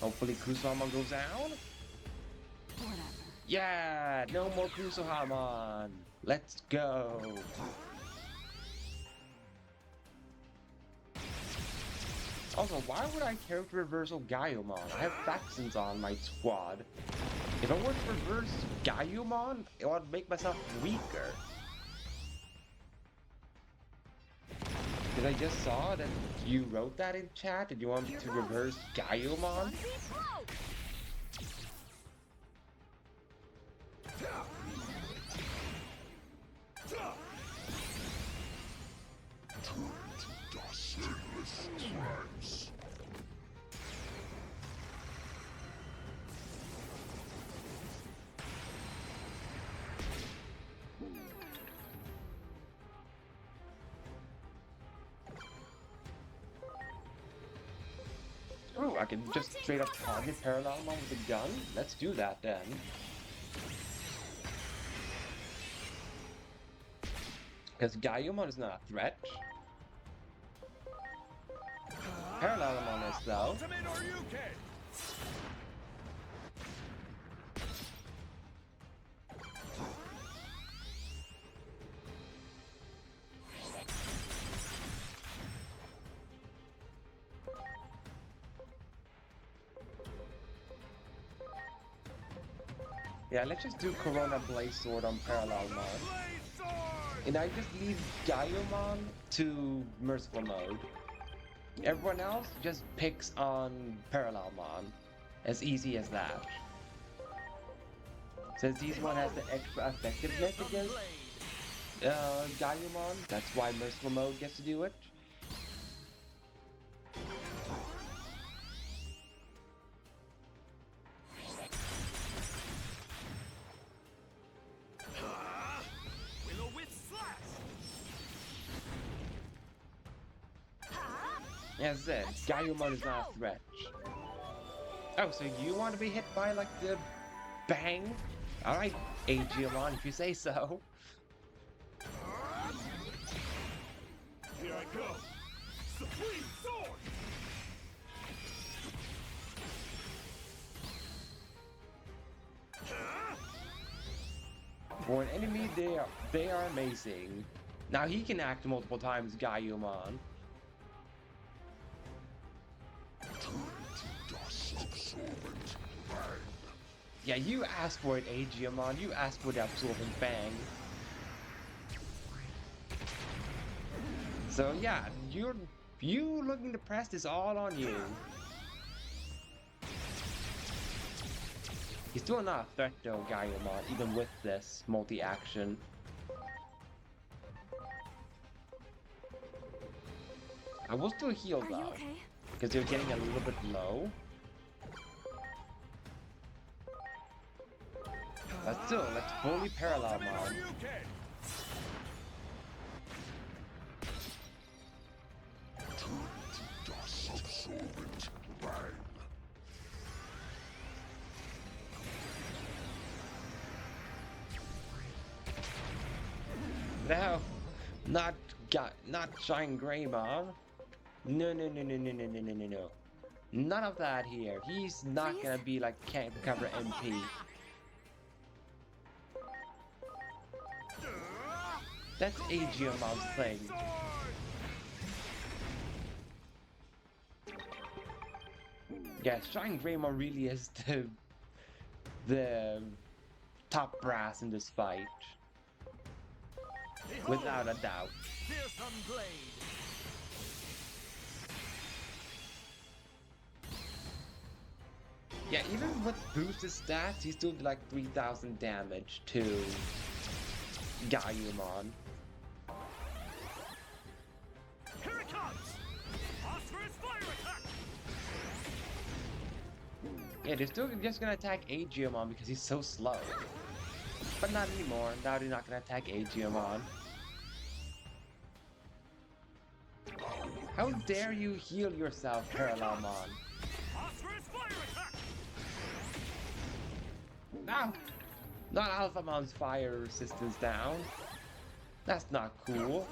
Hopefully Kusamon goes down. Whatever. Yeah, no more Kusuhamon. Let's go. Also, why would I character reversal Gaiumon? I have Faxons on my squad. If I were to reverse Gaiumon, it would make myself weaker. Because I just saw that you wrote that in chat and you want me to reverse Gaiumon? Oh, I can just straight up target Paralellmon with a gun? Let's do that then. Because Gaiumon is not a threat. Paralellmon is though. Yeah, let's just do Corona Blaze Sword on Paralellmon. And I just leave Gaiumon to Merciful Mode. Everyone else just picks on Paralellmon. As easy as that. Since this one has the extra effectiveness against Gaiumon, that's why Merciful Mode gets to do it. As I said, Gaiumon is not a threat. Oh, so you want to be hit by, like, the bang? Alright, Aegiamon, if you say so. Here I go! Supreme Sword! For an enemy, they are amazing. Now he can act multiple times, Gaiumon. Yeah, you asked for it, Aegiamon. You asked for the absorbent bang. So yeah, you looking depressed is all on you. He's still not a threat though, Gaiumon, even with this multi-action. I will still heal though, because you're getting a little bit low. But still, let's fully Paralellmon. No, not Shine Greymon. No. None of that here. He's not gonna be like can't cover MP. That's Aegiamon's thing. Yeah, Shine Greymon really is the top brass in this fight. Without a doubt. Yeah, even with boosted stats, he still did like 3,000 damage to Gaiumon. Here it comes! Phosphorus fire attack! Yeah, they're still just gonna attack Aegiamon because he's so slow. But not anymore. Now they're not gonna attack Aegiamon. How dare you heal yourself, Paralellmon? Phosphorus fire attack! No! Not Alphamon's fire resistance down. That's not cool.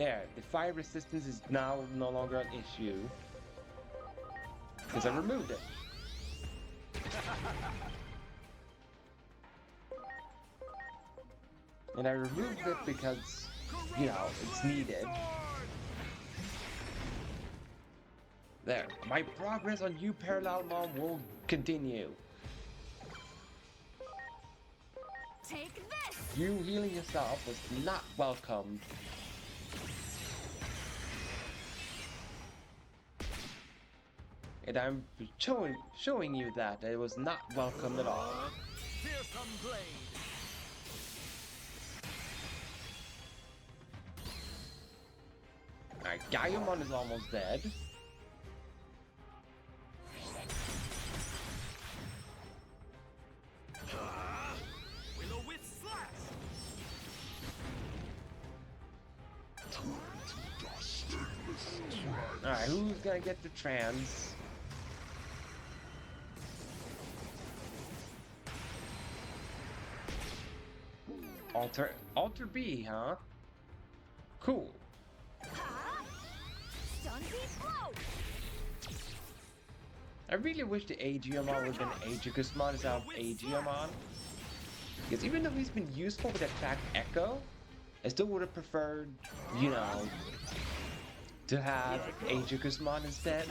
There, the fire resistance is now no longer an issue. Because I removed it. And I removed it because, you know, it's needed. There, my progress on you, Paralellmon, will continue. Take this! You healing yourself was not welcomed. And I'm showing you that it was not welcome at all. Fearsome blade. Alright, Gaiamon is almost dead. Will-o-wisp slash. Alright, who's gonna get the trans? Alter B, huh? Cool. Ha! Stun beat blow! I really wish the Aegiamon would have been Aegigusmon instead of Aegiamon. Because even though he's been useful with Attack Echo, I still would have preferred, you know, to have Aegigusmon instead.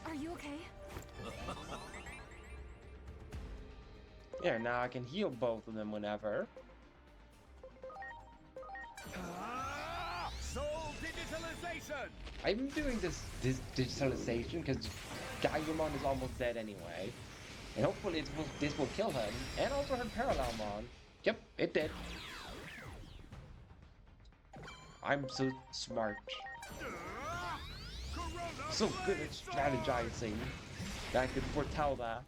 Are you okay? Yeah, now I can heal both of them whenever. Soul digitalization. I'm doing this digitalization because Gaiamon is almost dead anyway. And hopefully this will kill him, and also hurt Paralellmon. Yep, it did. I'm so smart. So good at strategizing that I could foretell that.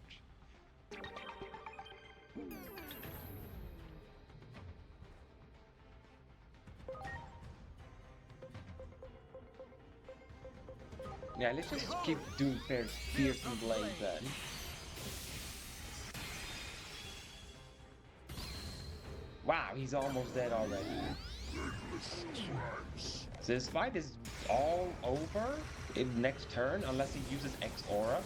Yeah, let's just keep doing fearsome blade then. Wow, he's almost dead already. So this fight is all over in next turn unless he uses X Aura.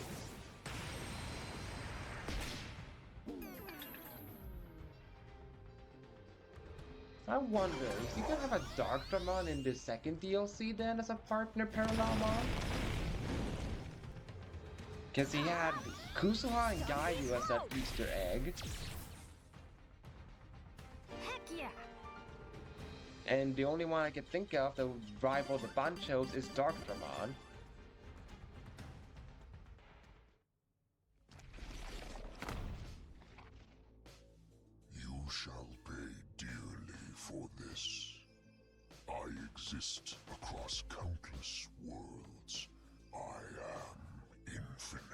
I wonder, is he gonna have a Darkdramon in the second DLC then as a partner Paralellmon? Because he had Kusuha and Gaiju as that Easter egg. Heck yeah! And the only one I can think of that would rival the Banchos is Darkdramon. You shall pay dearly for this. I exist across countless worlds. I am infinite.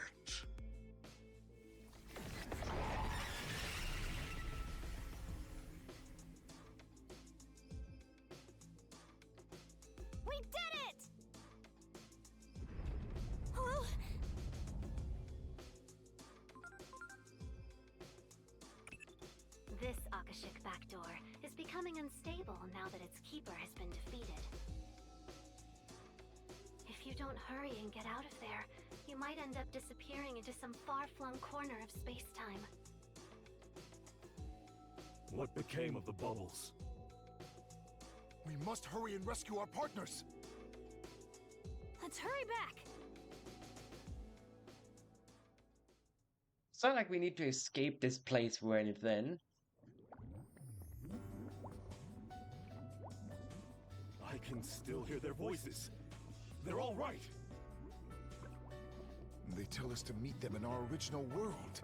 We did it! Hello? This Akashic backdoor is becoming unstable now that its keeper has been defeated. If you don't hurry and get out of there, you might end up disappearing into some far-flung corner of space-time. What became of the bubbles? We must hurry and rescue our partners. Let's hurry back! It's not like we need to escape this place or anything. I can still hear their voices. They're all right. They tell us to meet them in our original world.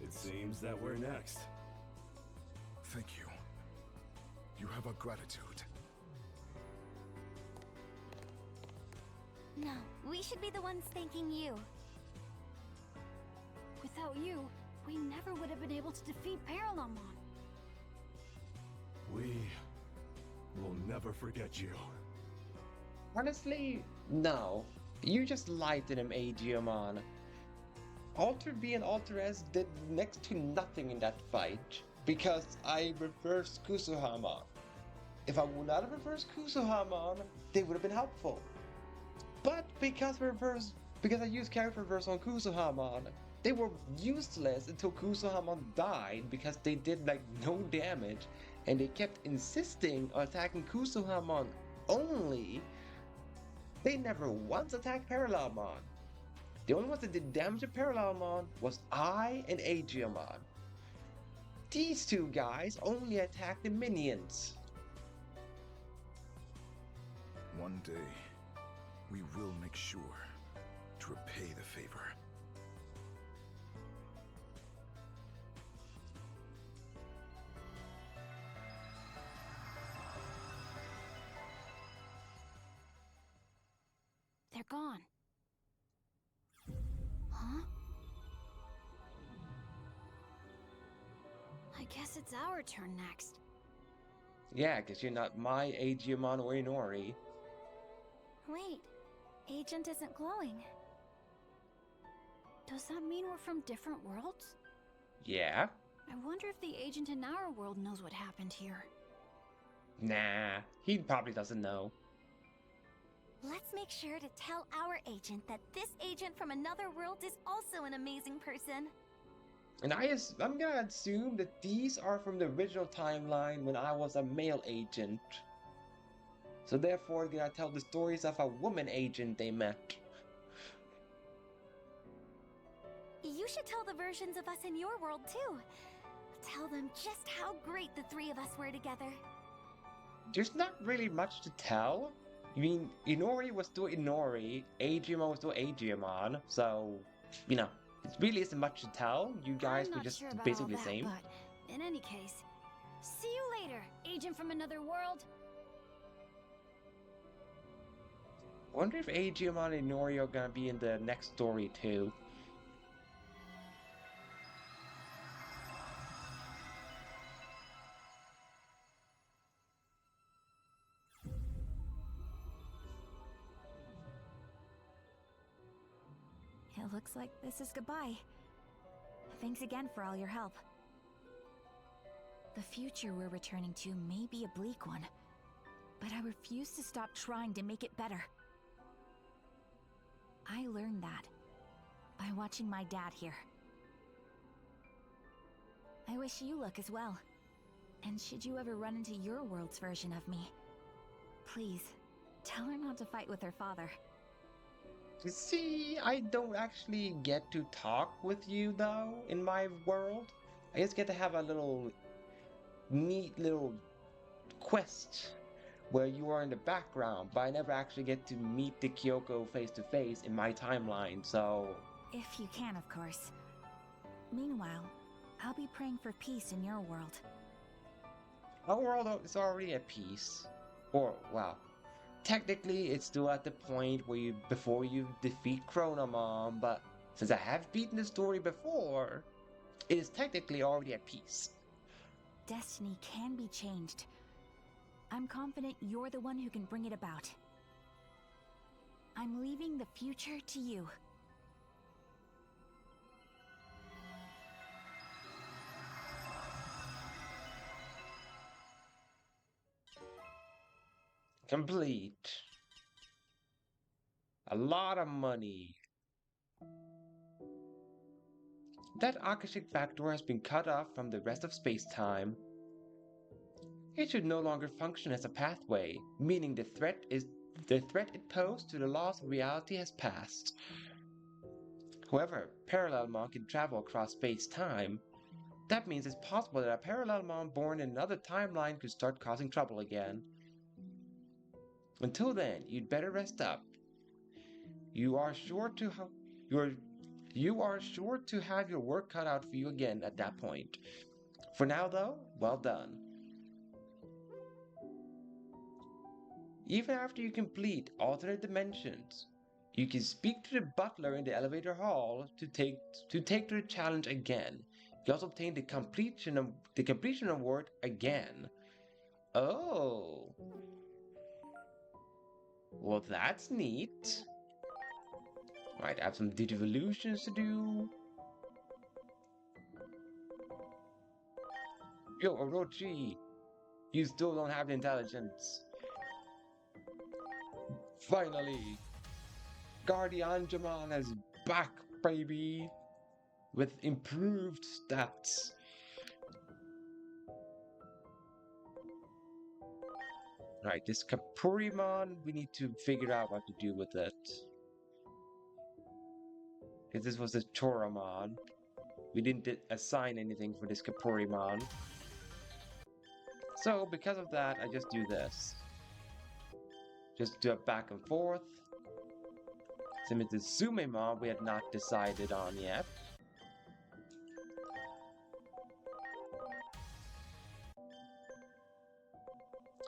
It seems that we're next. Thank you. our gratitude. No, we should be the ones thanking you. Without you, we never would have been able to defeat Paralellmon. We will never forget you. Honestly, no. You just lied to them, Aegeomon. Alter B and Alter S did next to nothing in that fight because I reversed Kusuhamon. If I would not have reversed Kusuhamon, they would have been helpful. But because I used character reverse on Kusuhamon, they were useless until Kusuhamon died because they did like no damage, and they kept insisting on attacking Kusuhamon only. They never once attacked Paralellmon. The only ones that did damage to Paralellmon was I and Aegeomon. These two guys only attacked the minions. One day, we will make sure to repay the favor. They're gone. Huh? I guess it's our turn next. Yeah, because you're not my Aegeomon or Inori. Wait, Agent isn't glowing. Does that mean we're from different worlds? Yeah? I wonder if the agent in our world knows what happened here. Nah, he probably doesn't know. Let's make sure to tell our agent that this agent from another world is also an amazing person. And I'm gonna assume that these are from the original timeline when I was a male agent. So therefore, they're gonna tell the stories of a woman agent they met. You should tell the versions of us in your world too. Tell them just how great the three of us were together. There's not really much to tell. I mean, Inori was still Inori, Aegeomon was still Aegeomon, so, you know, it really isn't much to tell. You guys were just basically the same. But in any case, see you later, agent from another world. Wonder if Aegeomon and Inori are gonna be in the next story too. It looks like this is goodbye. Thanks again for all your help. The future we're returning to may be a bleak one, but I refuse to stop trying to make it better. I learned that by watching my dad here. I wish you luck as well. And should you ever run into your world's version of me, please, tell her not to fight with her father. See, I don't actually get to talk with you though in my world. I just get to have a little neat little quest where you are in the background, but I never actually get to meet the Kyoko face to face in my timeline, so... If you can, of course. Meanwhile, I'll be praying for peace in your world. Our world is already at peace. Or, well, technically it's still at the point where before you defeat Chronomon, but since I have beaten the story before, it is technically already at peace. Destiny can be changed. I'm confident you're the one who can bring it about. I'm leaving the future to you. Complete. A lot of money. That Akashic factor has been cut off from the rest of space-time. It should no longer function as a pathway, meaning the threat it posed to the laws of reality has passed. However, Paralellmon can travel across space-time. That means it's possible that a Paralellmon born in another timeline could start causing trouble again. Until then, you'd better rest up. You are sure to have your work cut out for you again at that point. For now though, well done. Even after you complete alternate dimensions, you can speak to the butler in the elevator hall to take the challenge again. You also obtain the completion award again. Oh, well that's neat. Right, I have some Digivolutions to do. Yo, Orochi, you still don't have the intelligence. Finally, Guardian Jaman is back, baby, with improved stats. Right, this Kapurimon, we need to figure out what to do with it. Because this was a Choramon. We didn't assign anything for this Kapurimon. So, because of that, I just do this. Just do it back and forth. Same as the Sumemon we had not decided on yet.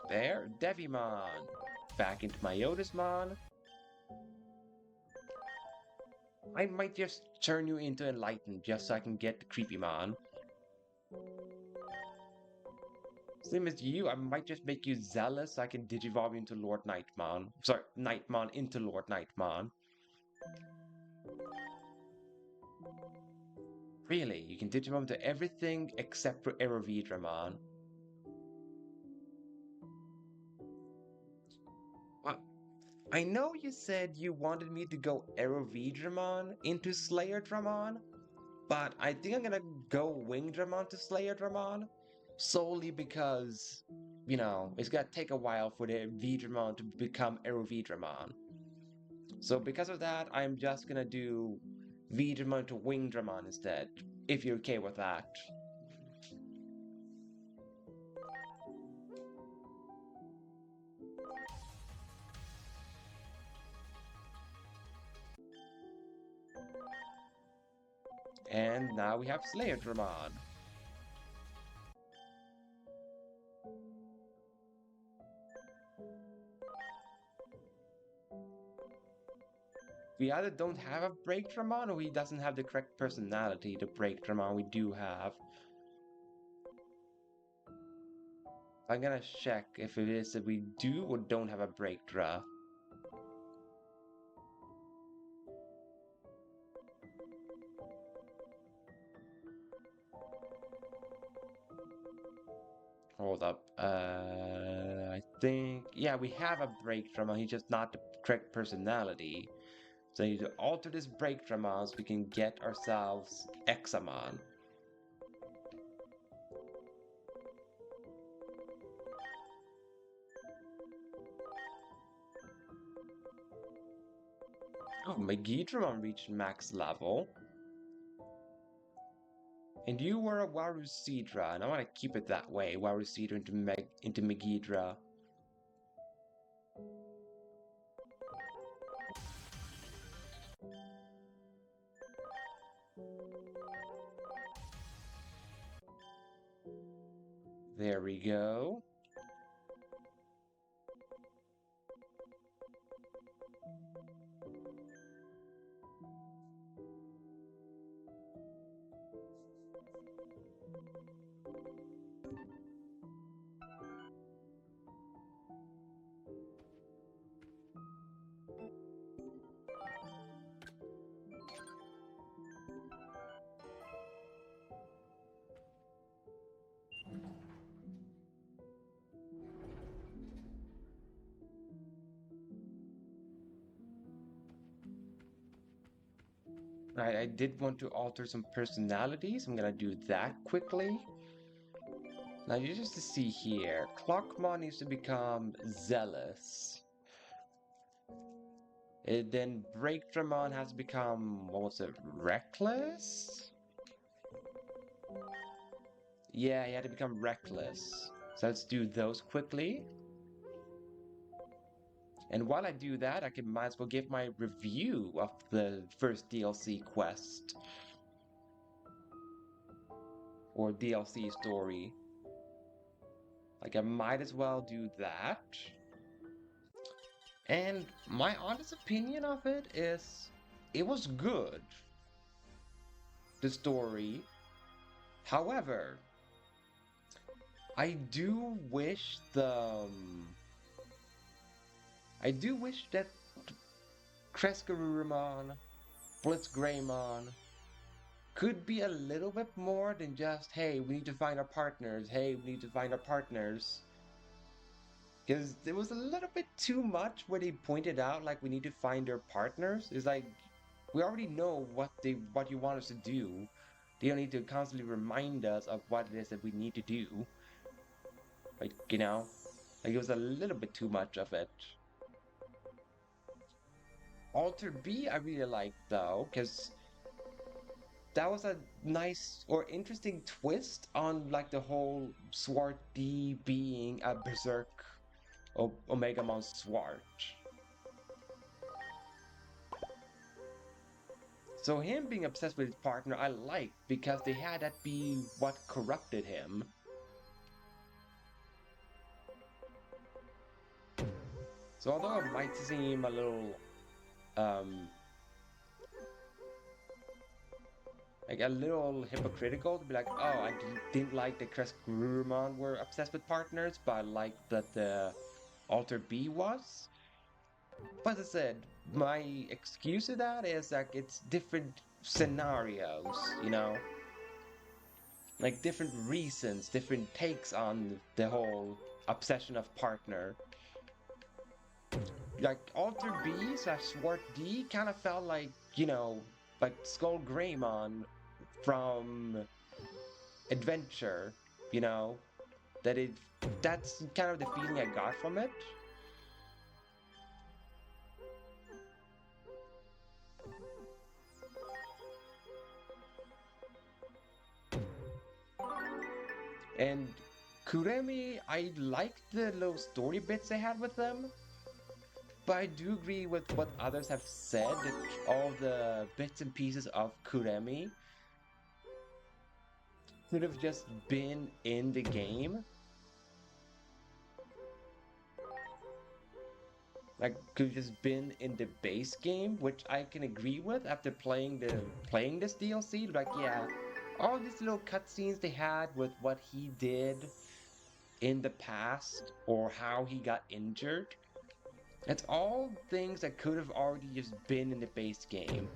There, Devimon. Back into my Otismon. I might just turn you into Enlightened just so I can get the Creepymon. Same as you, I might just make you Zealous so I can Digivolve you into Lord Nightmon. Sorry, Nightmon into Lord Nightmon. Really, you can Digivolve into everything except for Aerovedramon. I know you said you wanted me to go Aerovedramon into Slayerdramon, but I think I'm gonna go Wingdramon to Slayerdramon, solely because, you know, it's gonna take a while for the Vedramon to become Aerovedramon. So because of that, I'm just gonna do Vedramon to Wingdramon instead, if you're okay with that. And now we have Slayerdramon. We either don't have a Breakdramon or he doesn't have the correct personality to Breakdramon we do have. I'm gonna check if it is that we do or don't have a Breakdra. Hold up. I think... Yeah, we have a Breakdramon, he's just not the correct personality. So I need to alter this Breakdramon so we can get ourselves Examon. Oh, Megidramon reached max level. And you were a Warusidra, and I want to keep it that way. Warusidra into Megidra. There we go. Right, I did want to alter some personalities. I'm gonna do that quickly. Now, just to see here, Clockmon needs to become Zealous. Then Breakdramon has to become, what was it, Reckless? Yeah, he had to become Reckless. So let's do those quickly. And while I do that, I might as well give my review of the first DLC quest. Or DLC story. Like, I might as well do that. And my honest opinion of it is, it was good, the story. However, I do wish I do wish that Kreskarurumon, Blitzgreymon could be a little bit more than just, hey, we need to find our partners, hey, we need to find our partners. Because there was a little bit too much where they pointed out, like, we need to find their partners. It's like, we already know what you want us to do. They don't need to constantly remind us of what it is that we need to do. Like, you know? Like, it was a little bit too much of it. Alter B I really liked, though, because that was a nice or interesting twist on, like, the whole Swart D being a Berserk Omegamon Swart. So him being obsessed with his partner, I liked, because they had that be what corrupted him. So although it might seem a little, like a little hypocritical to be like, oh, I didn't like that Kreskurumon were obsessed with partners, but I liked that the Alter B was. But as I said, my excuse to that is like it's different scenarios, you know? Like different reasons, different takes on the whole obsession of partner. Like Alter B slash Swart D kind of felt like, you know, like Skull Greymon from Adventure, you know? That's kind of the feeling I got from it. And Kuremi, I liked the little story bits they had with them. But I do agree with what others have said, that all the bits and pieces of Kuremi could have just been in the game. Like, could have just been in the base game, which I can agree with after playing this DLC. Like, yeah, all these little cutscenes they had with what he did in the past or how he got injured. It's all things that could have already just been in the base game.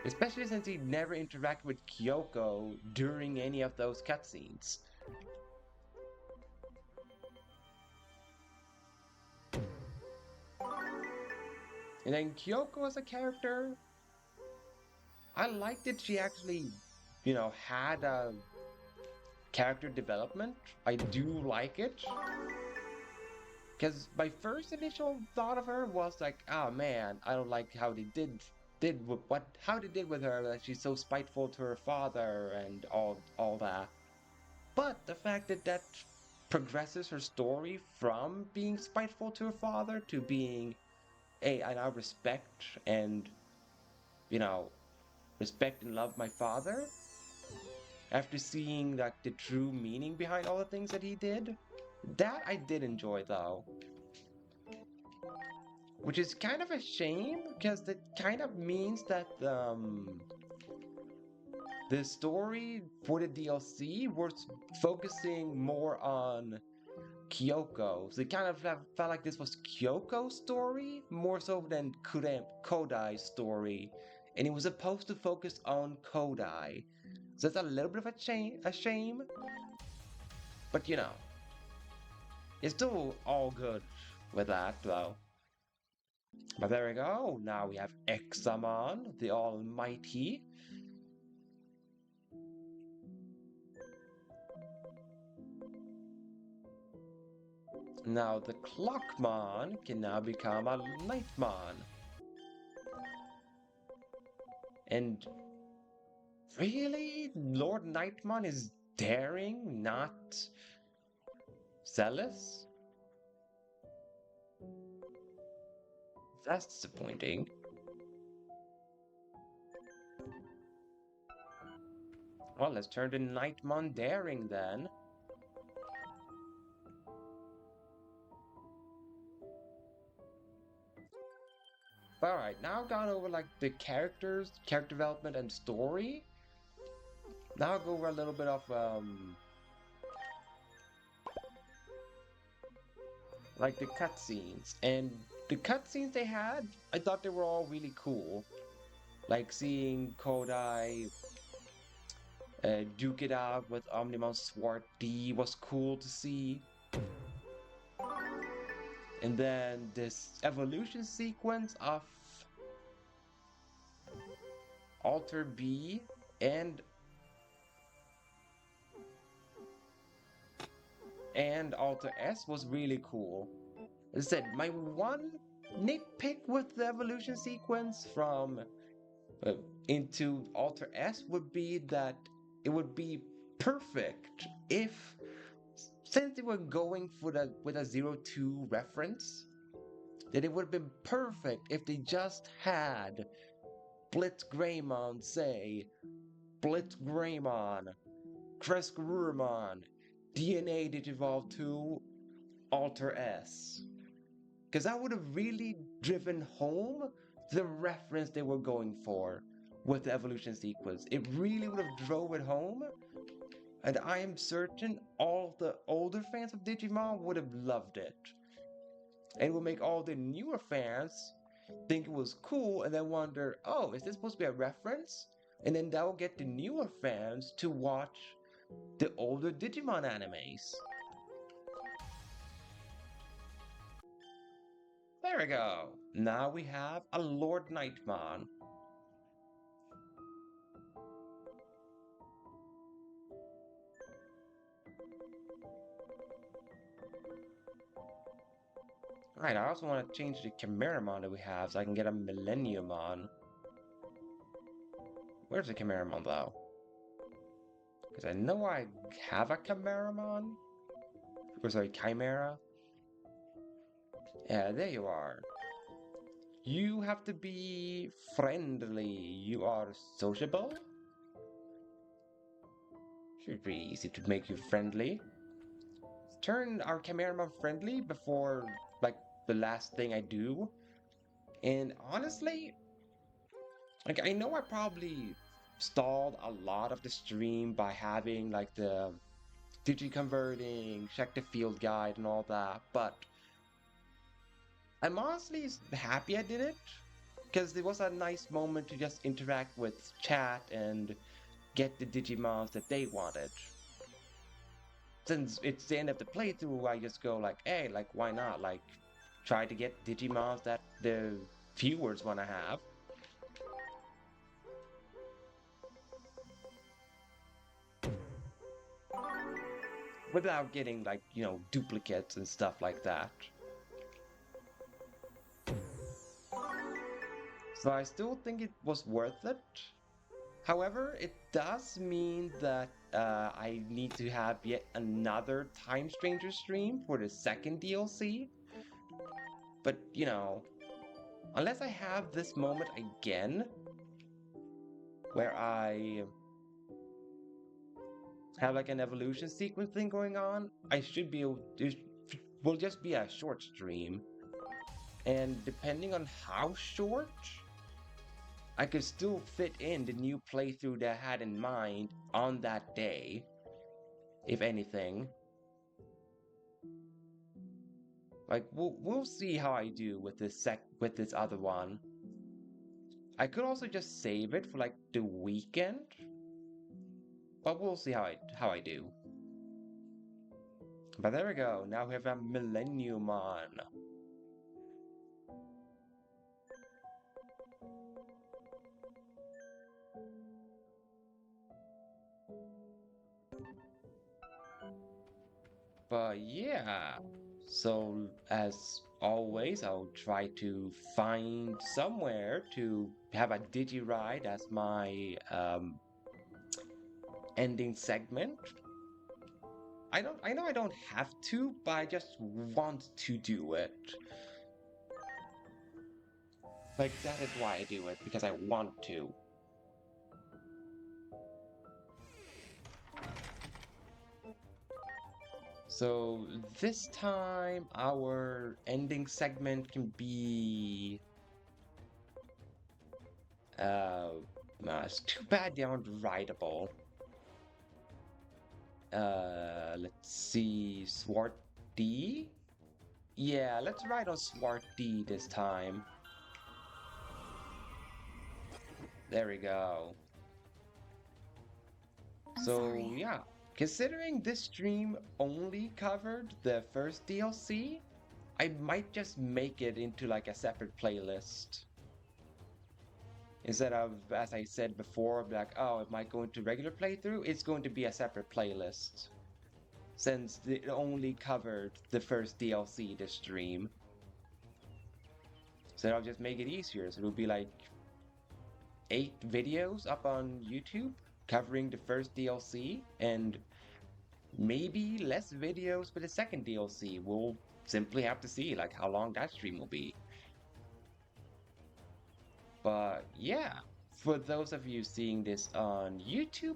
Especially since he never interacted with Kyoko during any of those cutscenes. And then Kyoko as a character, I liked that she actually, you know, had a character development. I do like it. Because my first initial thought of her was like, oh man, I don't like how they how they did with her, that she's so spiteful to her father and all that. But the fact that progresses her story from being spiteful to her father to being, hey, I now respect and, you know, respect and love my father. After seeing like the true meaning behind all the things that he did, that I did enjoy though. Which is kind of a shame, because that kind of means that the story for the DLC was focusing more on Kyoko. So it kind of felt like this was Kyoko's story more so than Kodai's story. And it was supposed to focus on Kodai. So it's a little bit of a shame. But you know, it's still all good with that though. But there we go. Now we have Examon, the Almighty. Now the Clockmon can now become a Nightmon. And really? Lord Nightmon is daring, not zealous? That's disappointing. Well, let's turn to Nightmon daring then. But alright, now I've gone over like the characters, character development, and story. Now I'll go over a little bit of like the cutscenes. And the cutscenes they had, I thought they were all really cool. Like seeing Kodai duke it out with Omnimon Sword D was cool to see. And then this evolution sequence of Alter B and Alter S was really cool. As I said, my one nitpick with the evolution sequence from into Alter S would be that it would be perfect if, since they were going for the with a 02 reference, that it would have been perfect if they just had Blitz Greymon say Blitz Greymon, Kreskurumon, DNA Digivolve to Alter S. Because that would have really driven home the reference they were going for with the evolution sequence. It really would have drove it home. And I am certain all the older fans of Digimon would have loved it. And will make all the newer fans think it was cool and then wonder, oh, is this supposed to be a reference? And then that will get the newer fans to watch the older Digimon animes. There we go. Now we have a Lord Nightmon. Alright, I also want to change the Chimeramon that we have so I can get a Millenniumon. Where's the Chimeramon though? Because I know I have a Chimeramon. Or sorry, Chimera. Yeah, there you are. You have to be friendly. You are sociable? Should be easy to make you friendly. Turn our Chimeramon friendly before, like, the last thing I do. And honestly, like, I know I probably stalled a lot of the stream by having, like, the digi-converting, check the field guide and all that, but I'm honestly happy I did it, because it was a nice moment to just interact with chat and get the Digimons that they wanted. Since it's the end of the playthrough, I just go like, hey, like, why not? Like, try to get Digimons that the viewers want to have. Without getting, like, you know, duplicates and stuff like that. So I still think it was worth it. However, it does mean that I need to have yet another Time Stranger stream for the second DLC. But, you know, unless I have this moment again, where I have like an evolution sequence thing going on, I should be able to, it will just be a short stream. And depending on how short, I could still fit in the new playthrough that I had in mind on that day, if anything. Like, we'll see how I do with this other one. I could also just save it for like the weekend, but we'll see how I do. But there we go. Now we have a Millenniumon. But yeah, so as always, I'll try to find somewhere to have a Digi Ride as my ending segment. I know I don't have to, but I just want to do it. Like, that is why I do it, because I want to. So this time our ending segment can be It's too bad they aren't writable. Let's see, Swart D? Yeah, let's write on Swart D this time. There we go. I'm So, sorry. yeah, considering this stream only covered the first DLC, I might just make it into like a separate playlist. Instead of, as I said before, like, oh, it might go into regular playthrough, it's going to be a separate playlist. Since it only covered the first DLC this stream. So I'll just make it easier. So it'll be like 8 videos up on YouTube covering the first DLC, and maybe less videos for the second DLC. We'll simply have to see like how long that stream will be. But yeah, for those of you seeing this on YouTube,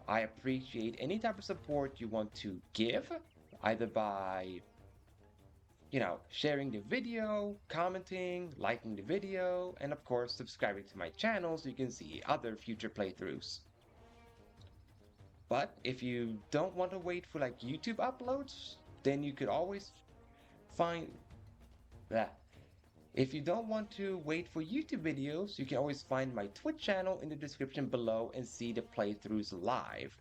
I appreciate any type of support you want to give, either by, you know, sharing the video, commenting, liking the video, and of course subscribing to my channel so you can see other future playthroughs. But if you don't want to wait for like YouTube uploads, then you could always find that. If you don't want to wait for YouTube videos, you can always find my Twitch channel in the description below and see the playthroughs live.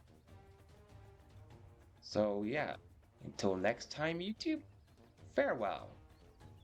So yeah, until next time YouTube, farewell.